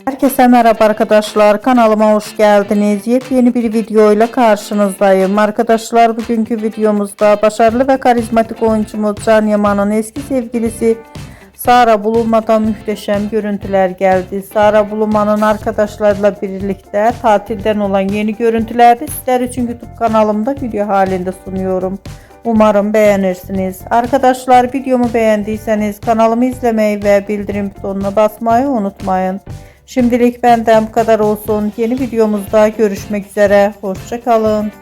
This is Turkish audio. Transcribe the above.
Herkese merhaba arkadaşlar, kanalıma hoş geldiniz. Yepyeni bir video ile karşınızdayım. Arkadaşlar, bugünkü videomuzda başarılı ve karizmatik oyuncumuz Can Yaman'ın eski sevgilisi Sara Bulunma'dan muhteşem görüntüler geldi. Sara Bulunma'nın arkadaşlarıyla birlikte tatilden olan yeni görüntüleri sizler için YouTube kanalımda video halinde sunuyorum. Umarım beğenirsiniz. Arkadaşlar, videomu beğendiyseniz kanalımı izlemeyi ve bildirim butonuna basmayı unutmayın. Şimdilik benden bu kadar olsun. Yeni videomuzda görüşmek üzere. Hoşça kalın.